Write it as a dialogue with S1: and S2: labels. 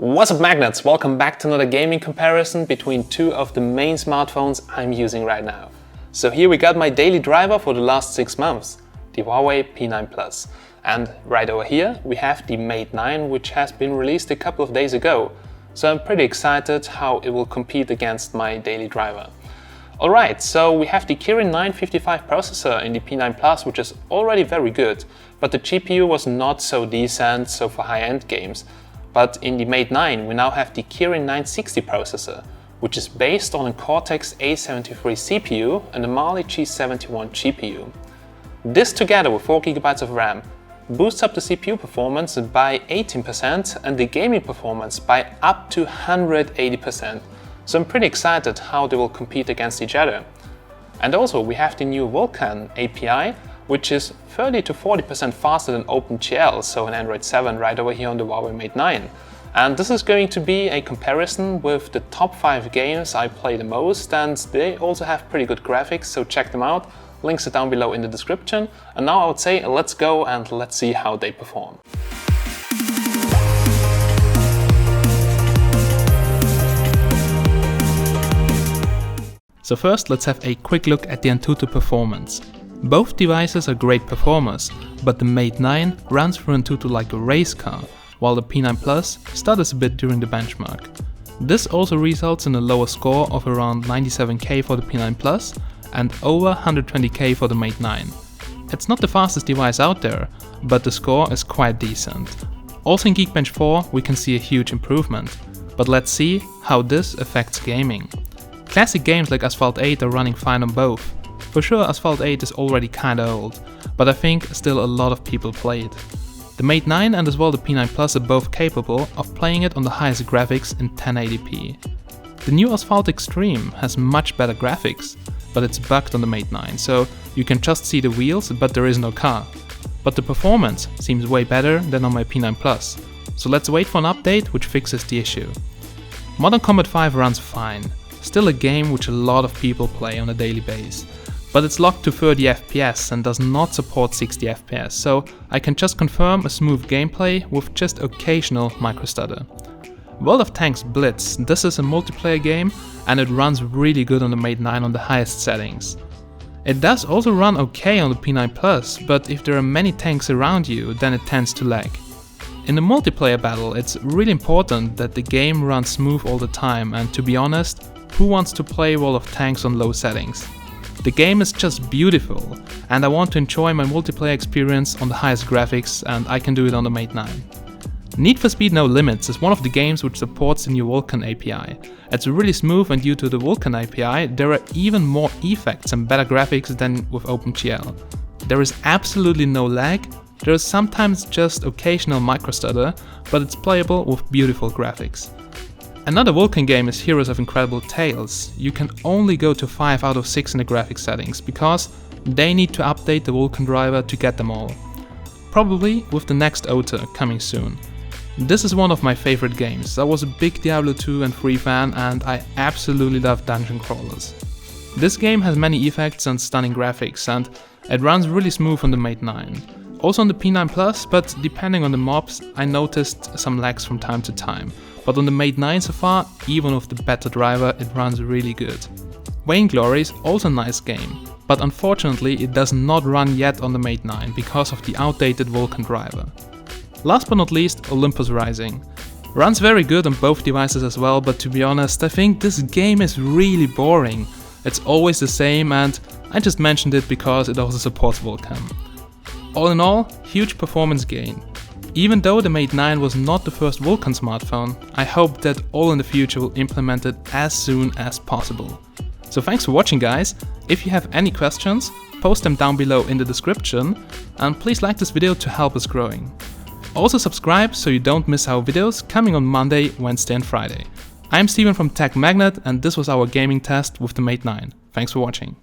S1: What's up magnets, welcome back to another gaming comparison between two of the main smartphones I'm using right now. So here we got my daily driver for the last 6 months, the Huawei P9 Plus. And right over here we have the Mate 9, which has been released a couple of days ago. So I'm pretty excited how it will compete against my daily driver. Alright, so we have the Kirin 955 processor in the P9 Plus, which is already very good, but the GPU was not so decent, so for high-end games. But in the Mate 9 we now have the Kirin 960 processor, which is based on a Cortex A73 CPU and a Mali G71 GPU. This together with 4GB of RAM boosts up the CPU performance by 18% and the gaming performance by up to 180%. So I'm pretty excited how they will compete against each other. And also we have the new Vulkan API, which is 30 to 40% faster than OpenGL, so in Android 7 right over here on the Huawei Mate 9. And this is going to be a comparison with the top 5 games I play the most, and they also have pretty good graphics, so check them out. Links are down below in the description. And now I would say let's go and let's see how they perform. So first let's have a quick look at the Antutu performance. Both devices are great performers, but the Mate 9 runs through Antutu like a race car, while the P9 Plus stutters a bit during the benchmark. This also results in a lower score of around 97K for the P9 Plus and over 120K for the Mate 9. It's not the fastest device out there, but the score is quite decent. Also in Geekbench 4 we can see a huge improvement, but let's see how this affects gaming. Classic games like Asphalt 8 are running fine on both. For sure Asphalt 8 is already kinda old, but I think still a lot of people play it. The Mate 9 and as well the P9 Plus are both capable of playing it on the highest graphics in 1080p. The new Asphalt Extreme has much better graphics, but it's bugged on the Mate 9, so you can just see the wheels but there is no car. But the performance seems way better than on my P9 Plus, so let's wait for an update which fixes the issue. Modern Combat 5 runs fine, still a game which a lot of people play on a daily basis. But it's locked to 30 FPS and does not support 60 FPS, so I can just confirm a smooth gameplay with just occasional microstutter. World of Tanks Blitz, this is a multiplayer game and it runs really good on the Mate 9 on the highest settings. It does also run okay on the P9 Plus, but if there are many tanks around you, then it tends to lag. In a multiplayer battle, it's really important that the game runs smooth all the time, and to be honest, who wants to play World of Tanks on low settings? The game is just beautiful, and I want to enjoy my multiplayer experience on the highest graphics, and I can do it on the Mate 9. Need for Speed No Limits is one of the games which supports the new Vulkan API. It's really smooth, and due to the Vulkan API there are even more effects and better graphics than with OpenGL. There is absolutely no lag, there is sometimes just occasional microstutter, but it's playable with beautiful graphics. Another Vulkan game is Heroes of Incredible Tales. You can only go to 5 out of 6 in the graphics settings, because they need to update the Vulkan driver to get them all. Probably with the next OTA coming soon. This is one of my favorite games. I was a big Diablo 2 and 3 fan and I absolutely love dungeon crawlers. This game has many effects and stunning graphics, and it runs really smooth on the Mate 9. Also on the P9 Plus, but depending on the mobs I noticed some lags from time to time. But on the Mate 9 so far, even with the better driver, it runs really good. Vainglory is also a nice game, but unfortunately it does not run yet on the Mate 9 because of the outdated Vulkan driver. Last but not least, Olympus Rising. Runs very good on both devices as well, but to be honest, I think this game is really boring. It's always the same, and I just mentioned it because it also supports Vulkan. All in all, huge performance gain. Even though the Mate 9 was not the first Vulkan smartphone, I hope that all in the future will implement it as soon as possible. So thanks for watching guys. If you have any questions, post them down below in the description, and please like this video to help us growing. Also subscribe so you don't miss our videos coming on Monday, Wednesday and Friday. I'm Steven from TechMagnet, and this was our gaming test with the Mate 9. Thanks for watching.